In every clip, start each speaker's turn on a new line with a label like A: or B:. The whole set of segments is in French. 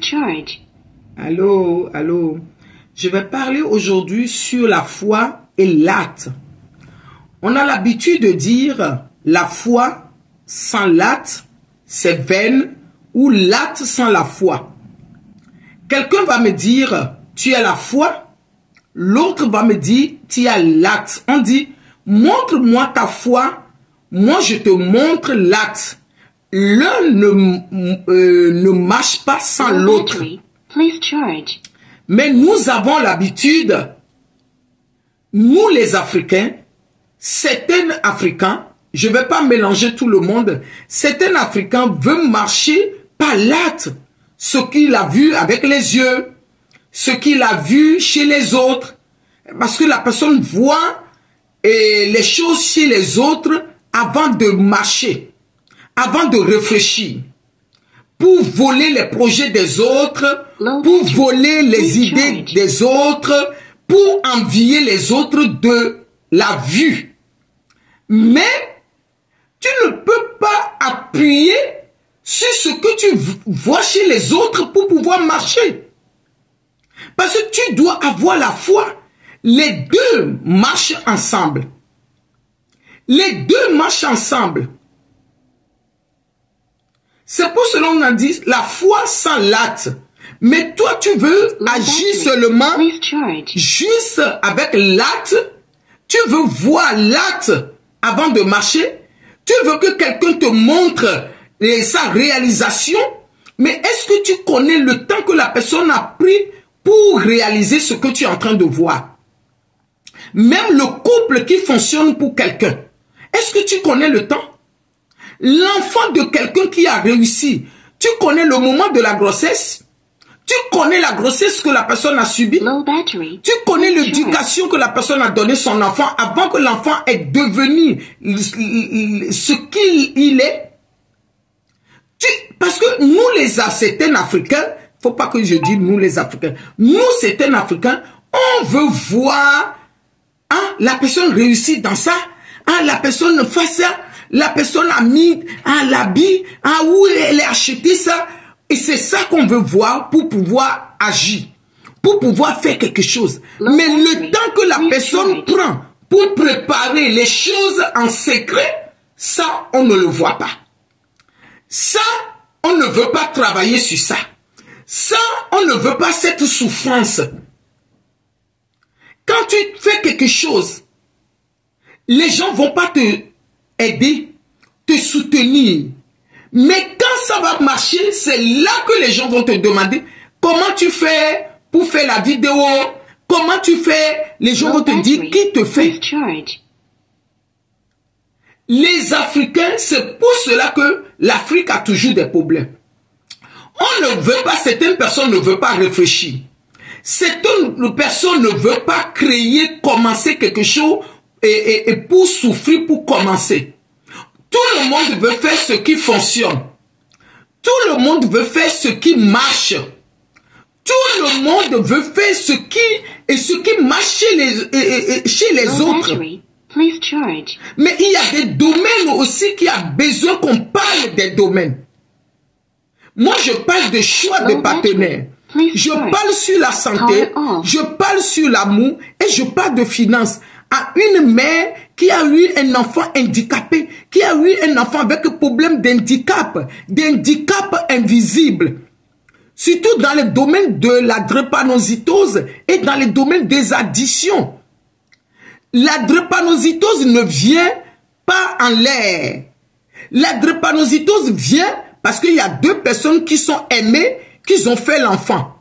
A: charge.
B: Allô, allô. Je vais parler aujourd'hui sur la foi et l'acte. On a l'habitude de dire la foi sans l'acte, c'est vaine, ou l'acte sans la foi. Quelqu'un va me dire, tu as la foi. L'autre va me dire, tu as l'acte. On dit, montre-moi ta foi, moi je te montre l'acte. L'un ne marche pas sans l'autre. Mais nous avons l'habitude, nous les Africains, certains Africains, je ne vais pas mélanger tout le monde, certains Africains veulent marcher par l'acte, ce qu'il a vu avec les yeux, ce qu'il a vu chez les autres, parce que la personne voit les choses chez les autres avant de marcher, avant de réfléchir, pour voler les projets des autres, pour voler les idées des autres, pour envier les autres de la vue. Mais tu ne peux pas appuyer sur ce que tu vois chez les autres pour pouvoir marcher. Parce que tu dois avoir la foi. Les deux marchent ensemble. Les deux marchent ensemble. C'est pour cela qu'on a dit la foi sans l'acte. Mais toi, tu veux agir seulement juste avec l'acte. Tu veux voir l'acte avant de marcher. Tu veux que quelqu'un te montre sa réalisation. Mais est-ce que tu connais le temps que la personne a pris pour réaliser ce que tu es en train de voir? Même le couple qui fonctionne pour quelqu'un. Est-ce que tu connais le temps? L'enfant de quelqu'un qui a réussi, tu connais le moment de la grossesse? Tu connais la grossesse que la personne a subie? Tu connais l'éducation que la personne a donnée à son enfant avant que l'enfant ait devenu ce qu'il est? Parce que nous les certains Africains, faut pas que je dise nous les Africains, nous certains Africains, on veut voir la personne réussit dans ça, la personne fait ça, la personne a mis l'habit, où elle a acheté ça. Et c'est ça qu'on veut voir pour pouvoir agir, pour pouvoir faire quelque chose. Mais le temps que la personne prend pour préparer les choses en secret, ça, on ne le voit pas. Ça, on ne veut pas travailler sur ça. Ça, on ne veut pas cette souffrance. Quand tu fais quelque chose, les gens vont pas te aider, te soutenir. Mais quand ça va marcher, c'est là que les gens vont te demander comment tu fais pour faire la vidéo, comment tu fais, les gens vont te dire qui te fait. Les Africains, c'est pour cela que l'Afrique a toujours des problèmes. On ne veut pas, certaines personnes ne veulent pas réfléchir. Certaines personnes ne veulent pas créer, commencer quelque chose et pour souffrir, pour commencer. Tout le monde veut faire ce qui fonctionne. Tout le monde veut faire ce qui marche. Tout le monde veut faire ce qui marche chez les autres. Mais il y a des domaines aussi qui a besoin qu'on parle des domaines. Moi, je parle de choix de partenaires. Je parle sur la santé, je parle sur l'amour et je parle de finances. À une mère qui a eu un enfant handicapé, qui a eu un enfant avec un problème d'handicap invisible. Surtout dans le domaine de la drépanocytose et dans le domaine des addictions. La drépanocytose ne vient pas en l'air. La drépanocytose vient parce qu'il y a deux personnes qui sont aimées, qui ont fait l'enfant.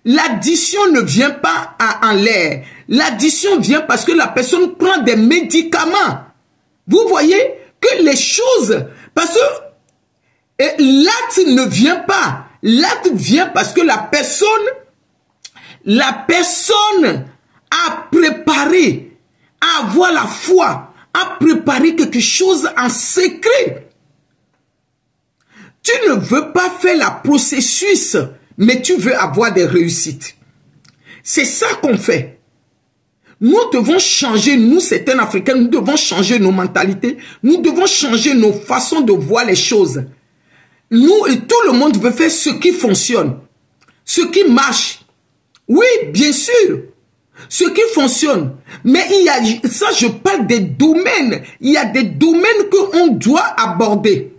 B: L'addition ne vient pas en l'air. L'addition vient parce que la personne prend des médicaments. Vous voyez que les choses, parce que l'acte ne vient pas. L'acte vient parce que la personne a préparé, à avoir la foi, a préparé quelque chose en secret. Tu ne veux pas faire la processus, mais tu veux avoir des réussites. C'est ça qu'on fait. Nous devons changer, nous certains Africains, nous devons changer nos mentalités, nous devons changer nos façons de voir les choses. Nous et tout le monde veut faire ce qui fonctionne. ce qui marche. Oui, bien sûr, ce qui fonctionne. Mais il y a, ça je parle des domaines. Il y a des domaines qu'on doit aborder.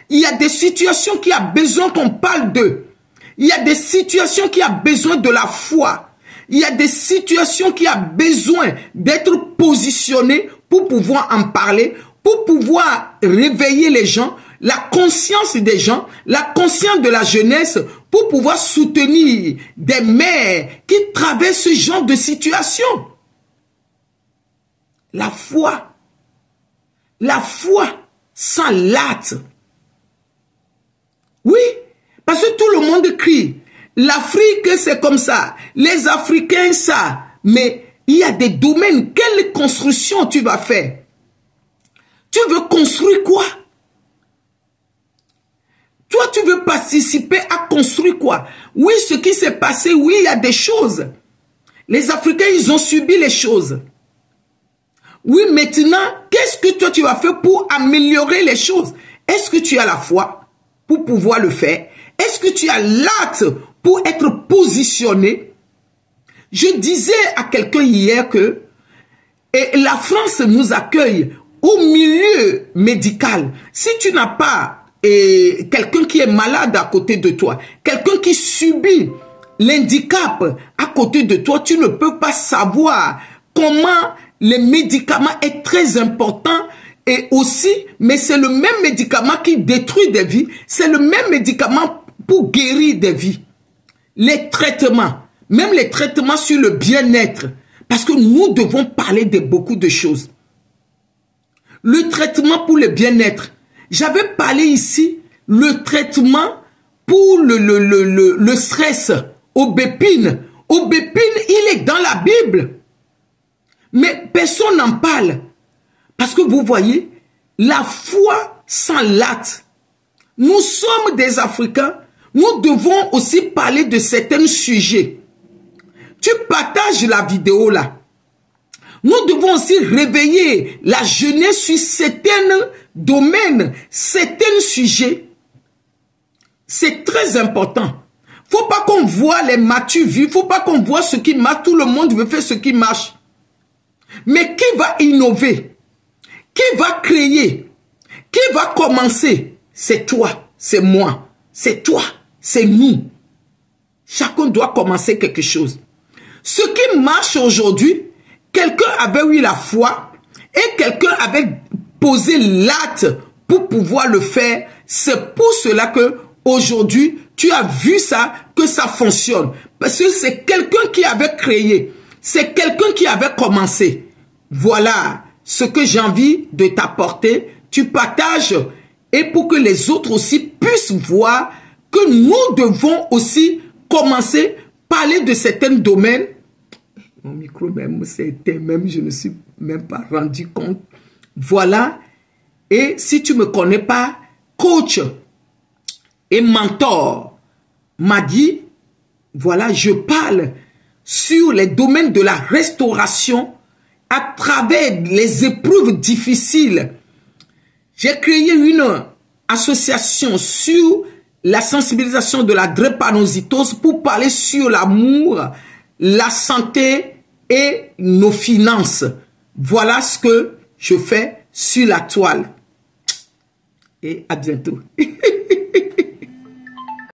B: Il y a des situations qui ont besoin qu'on parle d'eux. Il y a des situations qui ont besoin de la foi. Il y a des situations qui ont besoin d'être positionnées pour pouvoir en parler, pour pouvoir réveiller les gens, la conscience des gens, la conscience de la jeunesse, pour pouvoir soutenir des mères qui traversent ce genre de situation. La foi sans l'acte. Oui, parce que tout le monde crie, l'Afrique c'est comme ça, les Africains ça, mais il y a des domaines, quelle construction tu vas faire? Tu veux construire quoi? Toi, tu veux participer à construire quoi? Oui, ce qui s'est passé, oui, il y a des choses. Les Africains, ils ont subi les choses. Oui, maintenant, qu'est-ce que toi, tu vas faire pour améliorer les choses? Est-ce que tu as la foi pour pouvoir le faire? Est-ce que tu as l'acte pour être positionné? Je disais à quelqu'un hier que la France nous accueille au milieu médical. Si tu n'as pas quelqu'un qui est malade à côté de toi, quelqu'un qui subit l'handicap à côté de toi, tu ne peux pas savoir comment les médicaments est très important. Et aussi, mais c'est le même médicament qui détruit des vies, c'est le même médicament pour guérir des vies. Les traitements, même les traitements sur le bien-être, parce que nous devons parler de beaucoup de choses. Le traitement pour le bien-être, j'avais parlé ici, le traitement pour le stress, aubépine. Aubépine, il est dans la Bible. Mais personne n'en parle. Parce que vous voyez, la foi sans l'acte. Nous sommes des Africains. Nous devons aussi parler de certains sujets. Tu partages la vidéo là. Nous devons aussi réveiller la jeunesse sur certains domaines, certains sujets. C'est très important. Faut pas qu'on voit les matures vues. Faut pas qu'on voit ce qui marche. Tout le monde veut faire ce qui marche. Mais qui va innover? Qui va créer? Qui va commencer? C'est toi, c'est moi, c'est toi, c'est nous. Chacun doit commencer quelque chose. Ce qui marche aujourd'hui, quelqu'un avait eu la foi et quelqu'un avait posé l'acte pour pouvoir le faire. C'est pour cela que aujourd'hui, tu as vu ça, que ça fonctionne. Parce que c'est quelqu'un qui avait créé. C'est quelqu'un qui avait commencé. Voilà ce que j'ai envie de t'apporter. Tu partages et pour que les autres aussi puissent voir que nous devons aussi commencer à parler de certains domaines. Mon micro même, c'était même, je ne me suis même pas rendu compte. Voilà. Et si tu ne me connais pas, coach et mentor m'a dit, voilà, je parle sur les domaines de la restauration à travers les épreuves difficiles. J'ai créé une association sur la sensibilisation de la drépanocytose pour parler sur l'amour, la santé et nos finances. Voilà ce que je fais sur la toile. Et à bientôt.